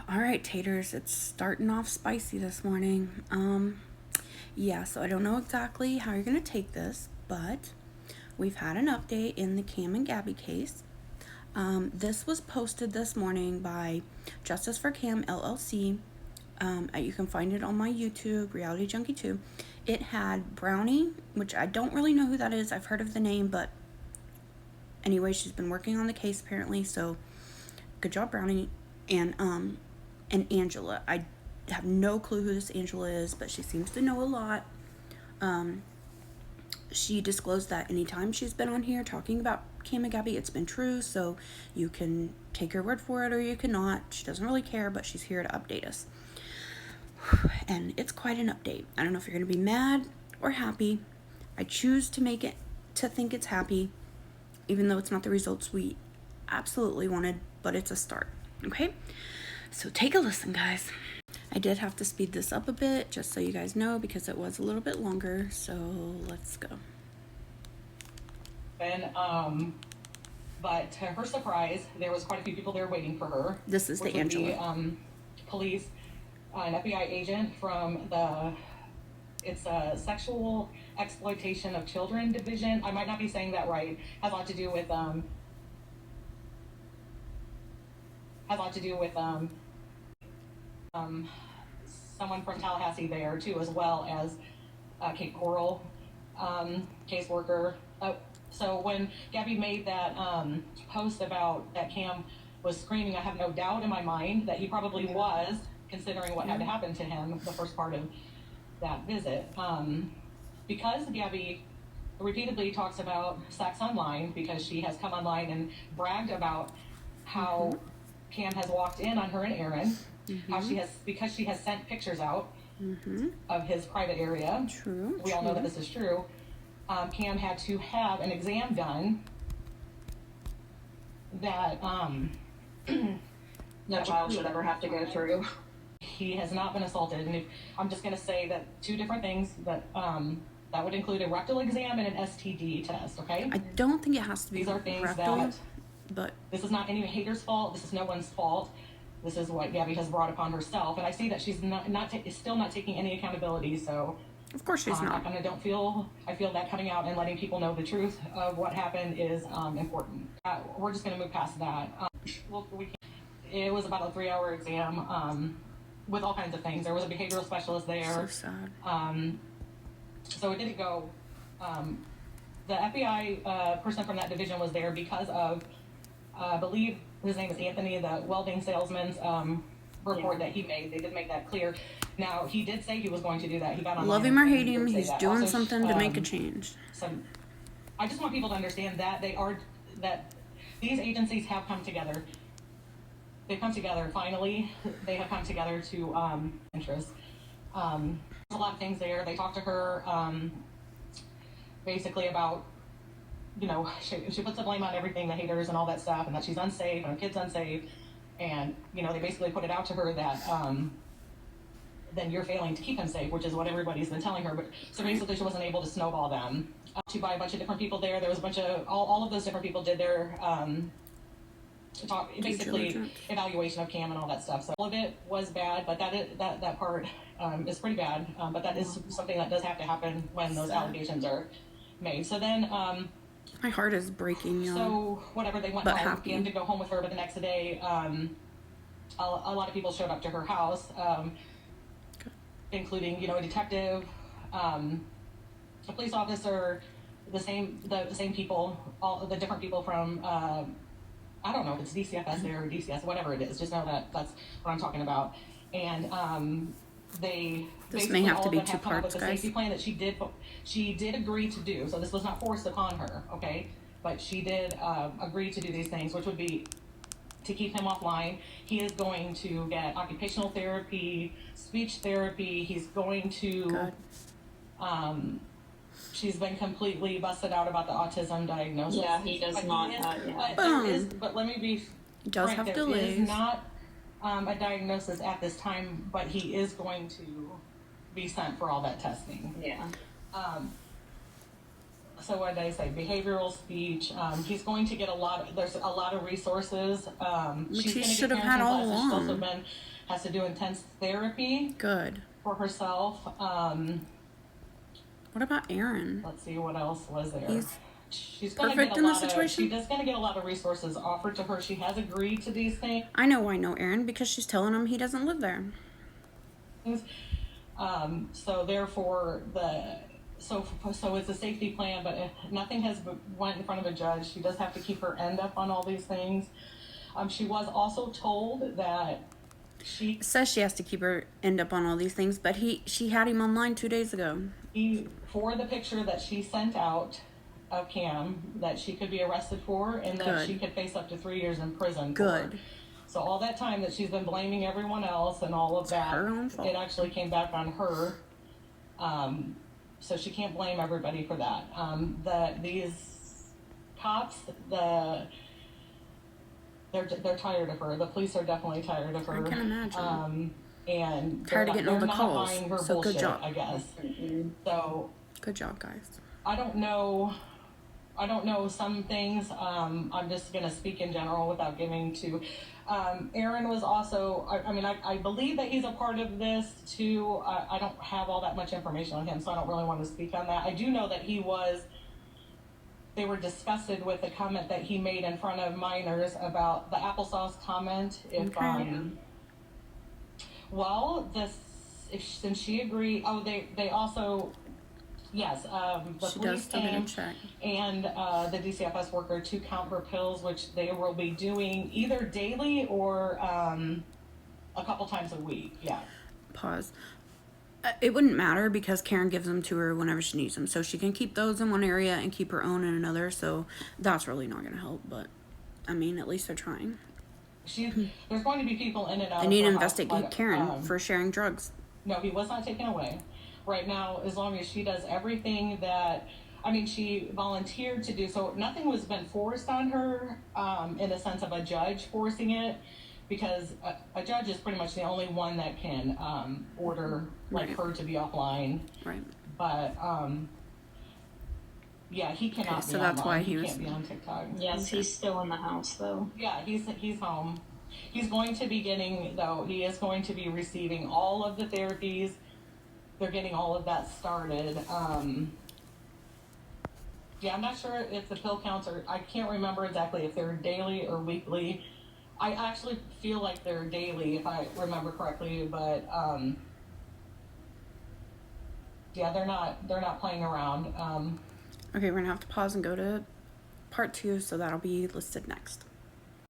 All right, taters, it's starting off spicy this morning. Yeah, so I don't know exactly how you're going to take this, but we've had an update in the Cam and Gabi case. This was posted this morning by Justice for Cam LLC. You can find it on my YouTube, Reality Junkie 2. It had Brownie, which I don't really know who that is. I've heard of the name, but anyway, she's been working on the case apparently, so good job, Brownie. And Angela. I have no clue who this Angela is, but she seems to know a lot. She disclosed that anytime she's been on here talking about Cam and Gabi, it's been true, so you can take her word for it or you cannot. She doesn't really care, but she's here to update us. And it's quite an update. I don't know if you're going to be mad or happy. I choose to think it's happy, even though it's not the results we absolutely wanted, but it's a start. Okay? So take a listen, guys. I did have to speed this up a bit, just so you guys know, because it was a little bit longer. So let's go. But to her surprise, there was quite a few people there waiting for her. This is the Angela. Police, an FBI agent from it's a sexual exploitation of children division. I might not be saying that right. Has a lot to do with someone from Tallahassee there too, as well as Kate Coral, caseworker. So when Gabi made that post about that Cam was screaming, I have no doubt in my mind that he probably was, considering what had happened to him the first part of that visit. Because Gabi repeatedly talks about sex online, because she has come online and bragged about how Cam has walked in on her and Aaron, how because she has sent pictures out of his private area. True. We all know that this is true. Cam had to have an exam done that no child should ever have to go through. He has not been assaulted, and I'm just going to say that two different things that that would include a rectal exam and an STD test. Okay. I don't think it has to be. These are things rectal, but this is not any hater's fault. This is no one's fault. This is what Gabi has brought upon herself, and I see that she's still not taking any accountability. So of course she's not. And I feel that coming out and letting people know the truth of what happened is important. We're just going to move past that. It was about a 3-hour exam with all kinds of things. There was a behavioral specialist there. So sad. So it didn't go. The FBI person from that division was there because of, I believe his name is Anthony, the welding salesman's report that he made. They did make that clear. Now, he did say he was going to do that. He got on. Love him or hate him, he's doing something to make a change. So I just want people to understand that that these agencies have come together. They've come together, finally. They have come together to interest. There's a lot of things there. They talked to her basically about, she puts the blame on everything, the haters and all that stuff, and that she's unsafe and her kid's unsafe. And, they basically put it out to her that then you're failing to keep him safe, which is what everybody's been telling her. But so basically she wasn't able to snowball them. To buy a bunch of different people there. There was a bunch of, all of those different people did their basically evaluation of Cam and all that stuff. So all of it was bad, but that part is pretty bad. But that is something that does have to happen when those allegations are made. So then my heart is breaking, y'all. So whatever, they went home. Cam did go home with her, but the next day a lot of people showed up to her house, including a detective, a police officer, the same people, all the different people from I don't know if it's DCFS there or DCS, whatever it is. Just know that that's what I'm talking about. And this may have to be 2 parts, guys. Safety plan that she did agree to do. So this was not forced upon her, okay? But she did agree to do these things, which would be to keep him offline. He is going to get occupational therapy, speech therapy. He's going to. She's been completely busted out about the autism diagnosis. Yeah, he does not. But let me be. He does have delays. There is not a diagnosis at this time, but he is going to be sent for all that testing. Yeah. so what did I say? Behavioral speech. He's going to get there's a lot of resources. Which She's he going to should get have had parenting all classes. She's also along. has to do intense therapy Good. for herself. What about Aaron? Let's see what else was there. She's going to perfect get in this situation? She is going to get a lot of resources offered to her. She has agreed to these things. I know Aaron because she's telling him he doesn't live there. So therefore so it's a safety plan, but nothing has went in front of a judge. She does have to keep her end up on all these things. She was also told that it says she has to keep her end up on all these things, but she had him online 2 days ago. For the picture that she sent out of Cam, that she could be arrested for, and that she could face up to 3 years in prison. Good. So all that time that she's been blaming everyone else and all of that, her own fault. it actually came back on her. So she can't blame everybody for that. These cops, they're tired of her. The police are definitely tired of her. I can imagine. And tired of getting all the calls. buying her so bullshit, good job. I guess. So good job, guys. I don't know some things. I'm just going to speak in general without giving to. Aaron was also, I believe that he's a part of this too. I don't have all that much information on him, so I don't really want to speak on that. I do know that they were disgusted with the comment that he made in front of minors about the applesauce comment. Since she agreed, they also, yes, the she police came and the DCFS worker to count her pills, which they will be doing either daily or a couple times a week. Yeah. Pause. It wouldn't matter because Karen gives them to her whenever she needs them, so she can keep those in one area and keep her own in another. So that's really not going to help, but I mean, at least they're trying. There's going to be people in and out. They need to investigate Karen for sharing drugs. No, he was not taken away. Right now, as long as she does everything that, she volunteered to do, so nothing was been forced on her in the sense of a judge forcing it, because a judge is pretty much the only one that can order her to be offline. Right. But yeah, he cannot be so that's online. why he can't be on TikTok. Yes, he's still in the house though. Yeah, he's home. He's going to be he is going to be receiving all of the therapies. They're getting all of that started. Yeah, I'm not sure if the pill counts I can't remember exactly if they're daily or weekly. I actually feel like they're daily if I remember correctly, but yeah, they're not playing around. Okay, we're gonna have to pause and go to part 2, so that'll be listed next.